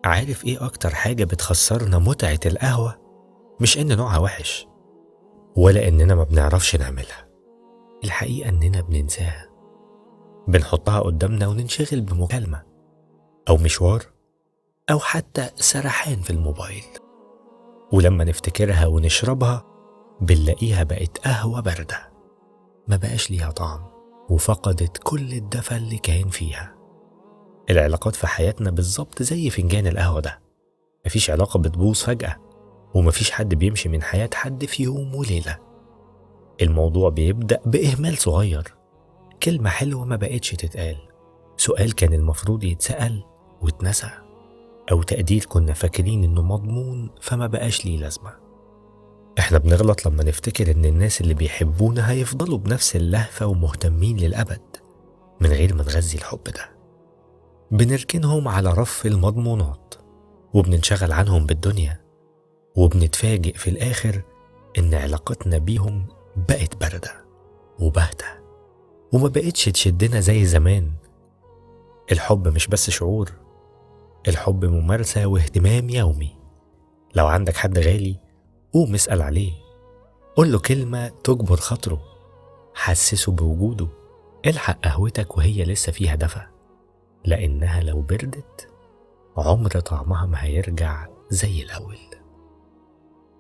عارف ايه اكتر حاجة بتخسرنا متعة القهوة؟ مش ان نوعها وحش، ولا اننا ما بنعرفش نعملها. الحقيقة اننا بننساها، بنحطها قدامنا وننشغل بمكالمة او مشوار او حتى سرحان في الموبايل، ولما نفتكرها ونشربها بنلاقيها بقت قهوة باردة، ما بقاش ليها طعم وفقدت كل الدفى اللي كان فيها. العلاقات في حياتنا بالظبط زي فنجان القهوة ده، مفيش علاقة بتبوظ فجأة، ومفيش حد بيمشي من حياة حد في يوم وليلة. الموضوع بيبدأ بإهمال صغير، كلمة حلوة ما بقتش تتقال، سؤال كان المفروض يتسأل واتنسى، أو تقدير كنا فاكرين إنه مضمون فما بقاش ليه لازمة. إحنا بنغلط لما نفتكر إن الناس اللي بيحبونا هيفضلوا بنفس اللهفة ومهتمين للأبد من غير ما نغذي الحب ده. بنركنهم على رف المضمونات وبننشغل عنهم بالدنيا، وبنتفاجئ في الآخر إن علاقتنا بيهم بقت باردة وباهتة وما بقتش تشدنا زي زمان. الحب مش بس شعور، الحب ممارسة واهتمام يومي. لو عندك حد غالي قوم اسأل عليه، قول له كلمة تجبر خاطره، حسسه بوجوده، الحق قهوتك وهي لسه فيها دفى، لأنها لو بردت عمر طعمها ما هيرجع زي الأول.